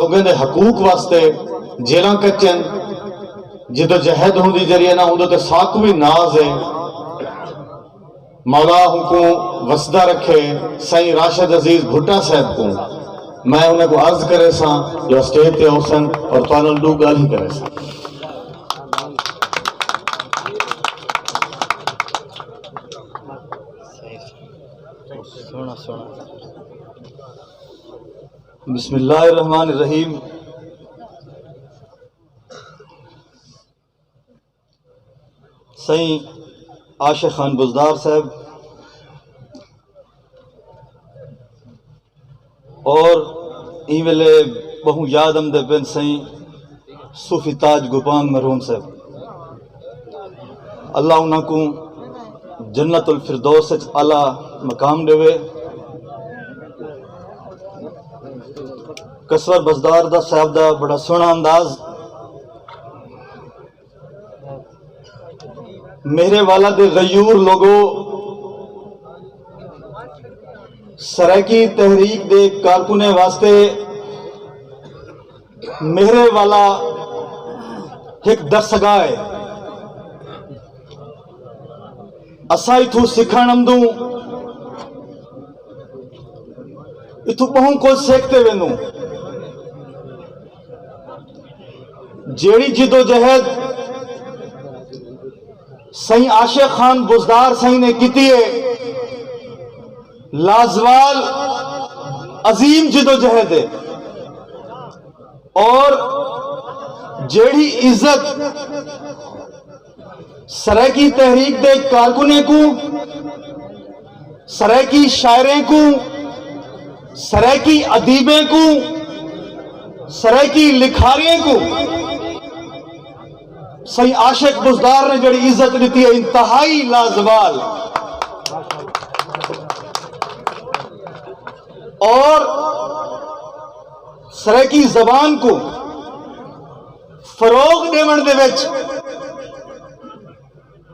لوگوں کے حقوق واسطے جیلاں کٹن جدوجہد ہوں دی ذریعے نہ ہوں تو ساکو بھی ناز ہے مولا ہوں کو وسدہ رکھے سائیں راشد عزیز بھٹا صاحب کو میں انہیں کو عرض کرے سا جو اسٹیج تے ہوسن اور توانل دو گال ہی کرے سا بسم اللہ الرحمن الرحیم سائیں عاشق خان بزدار صاحب اور این ویلے بہو یاد آمدے پن سائیں صوفی تاج گوپان مرحوم صاحب اللہ انہاں کو جنت الفردوس اعلیٰ مقام دے کسور بزدار دا صاحب دا بڑا سونا انداز میرے والا دے غیور لوگوں سرائکی تحریک دے کارکنے واسطے میرے والا ایک درسگاہ ہے اسائی تھو سکھان امدوں اتھو پہوں کو سیکھتے وینوں جیڑی جدو جہد سائیں عاشق خان بزدار سائیں نے کیتی ہے لازوال عظیم جدو جہد ہے اور جیڑی عزت سرائکی تحریک دے کارکنے کو سرائکی شاعریں کو سرائکی ادیبیں کو سرائکی لکھاریوں کو سائیں عاشق بزدار نے جڑی عزت دیتی ہے انتہائی لازوال اور سرائکی زبان کو فروغ دیون دے وچ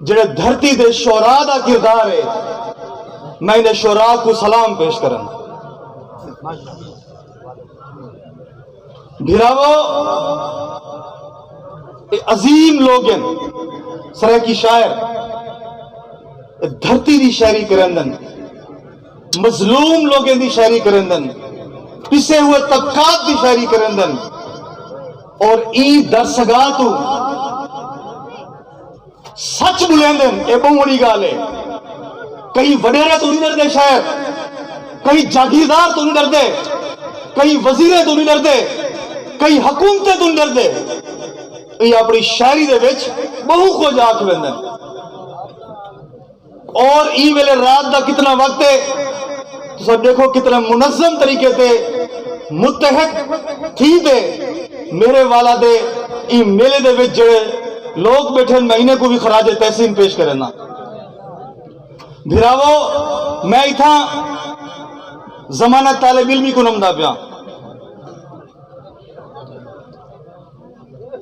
جڑے دھرتی دے شعراء دا کردار ہے میں انہیں شعراء کو سلام پیش کرن بھراو عظیم لوگن سرائکی شاعر دھرتی دی شاعری کرندن مظلوم لوگن دی شاعری کرندن پسے ہوئے طبقات دی شاعری کرندن اور ای درسگاہ تو سچ بلیندن اے بہوڑی گالے کئی وڈیرے تو نہیں ڈردے شاعر کئی جاگیردار تو نہیں ڈردے کئی وزیرے تو نہیں ڈردے کئی حکومتیں تو نہیں ڈردے یہ اپنی شاعری دے وچ بہو کو جا کے ویندن اور ای ویلے رات دا کتنا وقت ہے تو سب دیکھو کتنا منظم طریقے تے متحد تھی دے میرے والا دے ای میلے دے وچ جڑے لوگ بیٹھے مہینے کو بھی خراج تحسین پیش کرنا بھراو میں تھا زمانہ طالب علمی کو نمدہ پیا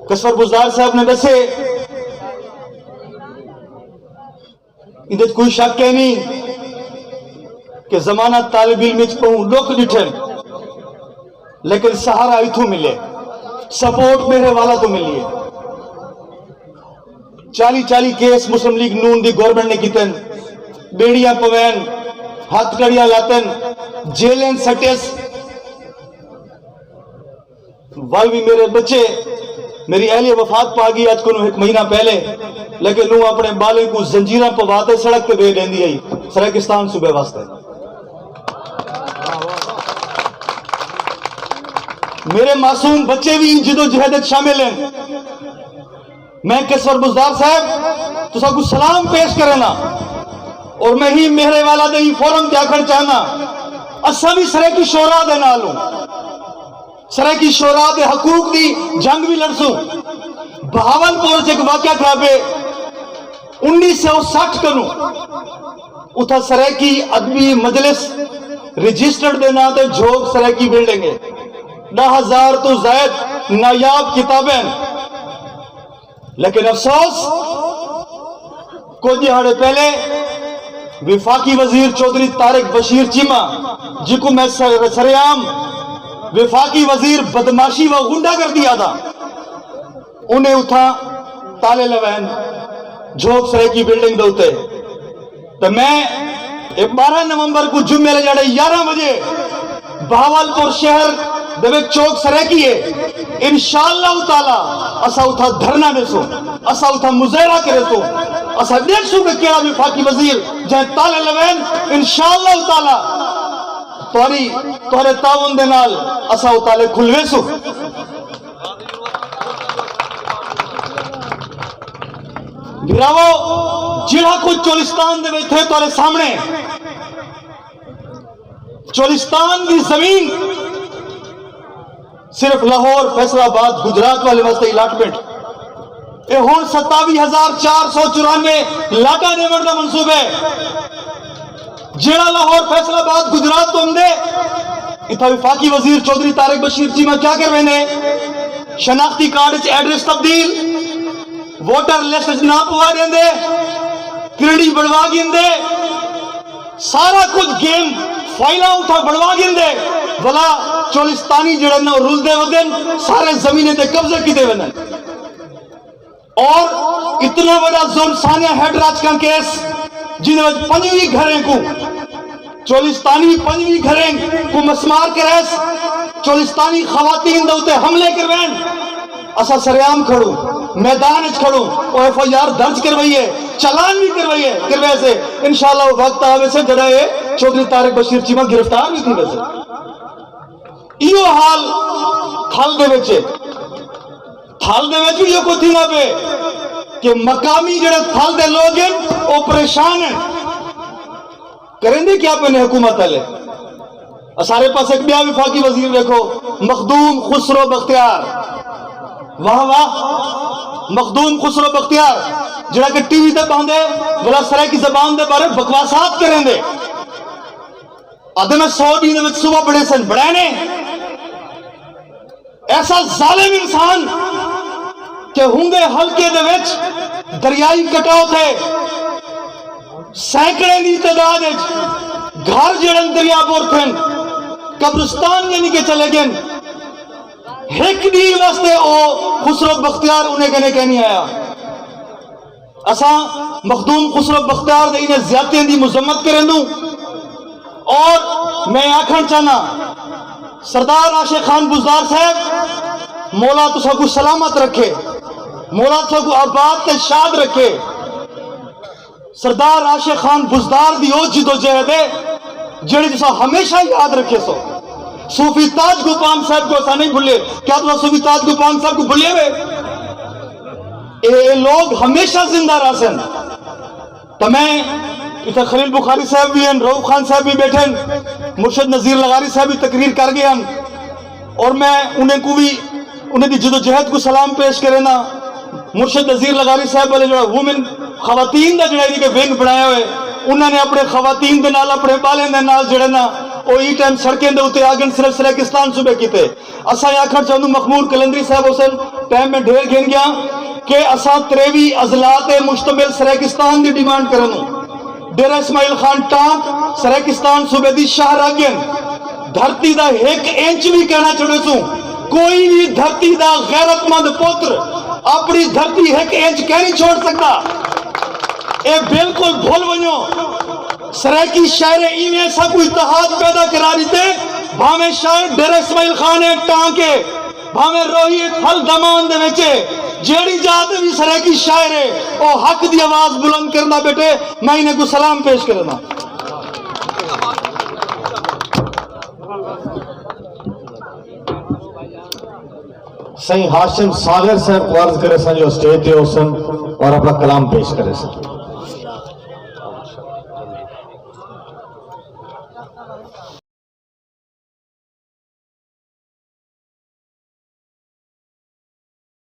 کسور بزدار صاحب نے دسے اندھے کوئی شک ہے نہیں کہ زمانہ طالب علمی پہوں لوگ ڈٹھن لیکن سہارا ایتھو ملے سپورٹ میرے والا تو ملی ہے 40 کیس مسلم لیگ نون دی گورنمنٹ نے کیتن بیڑیاں پوین ہاتھ کڑیاں لاتن جیلیں سٹیس والوی میرے بچے میری اہلیہ وفات پا گئی آج کنو ایک مہینہ پہلے لیکن نو اپنے بالے کو زنجیرہ پواتے سڑک تے بے دین دی آئی سرائکستان صوبے واسطے میرے معصوم بچے بھی جدو جہد شامل ہیں میں کسور بزدار صاحب تو سب کو سلام پیش کرنا اور میں ہی میرے والا دے ہی فورم کیا کر چاہنا اسا بھی سرائکی شعراء دے نالوں سرائکی شعراء دے حقوق دی جنگ بھی لڑسوں بہاون پور سے ایک واقعہ کھابے 1960 کنو اتھا سرائکی ادبی مجلس رجسٹرڈ دے نا تے جھوگ سرائکی بلڈنگ ہے 10,000 تو زائد نایاب کتابیں لیکن افسوس کچھ دہاڑے پہلے وفاقی وزیر چودھری طارق بشیر چیمہ جی کو میں سریام وفاقی وزیر بدماشی و غنڈا کر دیا تھا، انہیں اتھا تالے لوین جھوک سرے کی بلڈنگ دوتے. تو میں 12 نومبر کو جمعے لے جاڑے 11 بجے بہاولپور شہر دے چوک سرے کیے انشاءاللہ تعالی اسا اتھا دھرنا دے سو، اسا اتھا مظاہرہ کرے سو، اسا دیکھ سو کہ کیڑا وفاقی وزیر جہاں تالے لوین انشاءاللہ تعالی تورے تعاون دے نال اسا اتالے کھلوے سو. گراو جڑا کچھ چولستان دے بیٹھے تورے سامنے، چولستان دی زمین صرف لاہور فیصل آباد گجرات والے واسطے الاٹمنٹ اے ہون 27,494 لاٹا دیوڑ دا منصوب ہے. جڑا لاہور فیصل آباد گجرات تو ہم دے اتھا وفاقی وزیر چودھری طارق بشیر چیمہ کیا کر رہے ہیں؟ شناختی کارڈ اچ ایڈریس تبدیل، ووٹر لسٹ نہ پوا دیں دے، کریڈی بڑھوا گین دے، سارا کچھ گیم فائلہ اٹھا بڑھوا گین دے، بلا چولستانی جڑنا رول دے ودن سارے زمینے دے قبضے کی دے ودن. اور اتنا بڑا ظلم ثانیہ ہیڈ راج کا کیس جنہیں وجہ 5ویں گھریں کو چولستانی 5ویں گھریں کو مسمار کریس چولستانی خواتین دوتے حملے کروین. اسا سریام کھڑوں، میدان اچ کھڑوں، اور FIR درج کروئیے، چلان بھی کروئے سے انشاءاللہ وقت آوے سے جڑائے چودھری طارق بشیر چیمہ گرفتار بھی تھی ویسے. ایو حال تھال دے وچے یہ کو تھی نا پہ کہ مقامی جڑے تھال دے لوگ ہیں وہ پریشان ہیں کریں دے کیا پہنے حکومت والے. سارے پاس ایک بیا وفاقی وزیر دیکھو مخدوم خسرو بختیار، واہ واہ مخدوم خسرو بختیار جڑا کہ ٹی وی تے باندھے بلا سرے کی زبان دے بارے بکواسات کریں دے. آدھے 100 دن میں صبح بڑے سن بڑے نے ایسا ظالم انسان کہ ہونگے حلقے دے وچ دریائی کٹاؤ تھے سینکڑے دی تعداد گھر جڑن دریا بور تھے قبرستان یعنی کہ چلے گئے ایک دی واسطے او خسرو بختیار انہیں کہنے آیا. اساں مخدوم خسرو بختیار دے انہیں زیادتیں دی مذمت کریں دوں. اور میں آکھن چاہنا سردار عاشق خان بزدار صاحب مولا تو سب کو سلامت رکھے، مولا تو سب کو آباد تے شاد رکھے. سردار عاشق خان بزدار دی او جدو جہد ہے جڑی جسا ہمیشہ یاد رکھے سو. صوفی تاج گوپان صاحب کو ایسا نہیں بھولے. کیا تو صوفی تاج گوپان صاحب کو بھولے ہوئے؟ اے لوگ ہمیشہ زندہ راسن. تو میں اتنا خلیل بخاری صاحب بھی ہیں، روح خان صاحب بھی بیٹھے ہیں، مرشد نذیر لغاری صاحب بھی تقریر کر گئے ہیں، اور میں انہیں دی جدو جہد کو سلام پیش کرے نا. مرشد نذیر لغاری صاحب والے جڑا وومن خواتین دا جڑا کہ ونگ بنایا ہوئے انہوں نے اپنے خواتین دے نال اپنے بالیں دے نال جڑے نا او ای ٹائم سڑکیں دے ہوتے آگن صرف سریکستان صوبے کیتے. اسا یہ آکھن چاہوں مخمور کلندری صاحب حسن ٹائم میں ڈھیر گھن گیا کہ اسا 23 اضلاعات مشتمل سریکستان دی ڈیمانڈ کرنوں. ڈیرہ اسماعیل خان ٹانک سریکستان صوبے دی شہر آگن دھرتی دا 1 انچ بھی کہنا چڑھے سوں کوئی بھی دھرتی دا غیرت مند پوتر اپنی دھرتی 1 انچ کہہ نہیں چھوڑ سکتا. اے بالکل بھول ونیو سریکی شہر ایویں سا کوئی اتحاد پیدا کرا دیتے بھامے شاید ڈیرہ اسماعیل خان ٹانکے بھامے روحیت حل دمان دے وچے جیڑی جاتے بھی سریکی شاعر ہے او حق دی آواز بلند کرنا بیٹے. میں انہیں کو سلام پیش کرنا. صحیح ہاشم ساگر صاحب کو عرض کرے سن جو اسٹیج تے ہو سن اور اپنا کلام پیش کرے سن.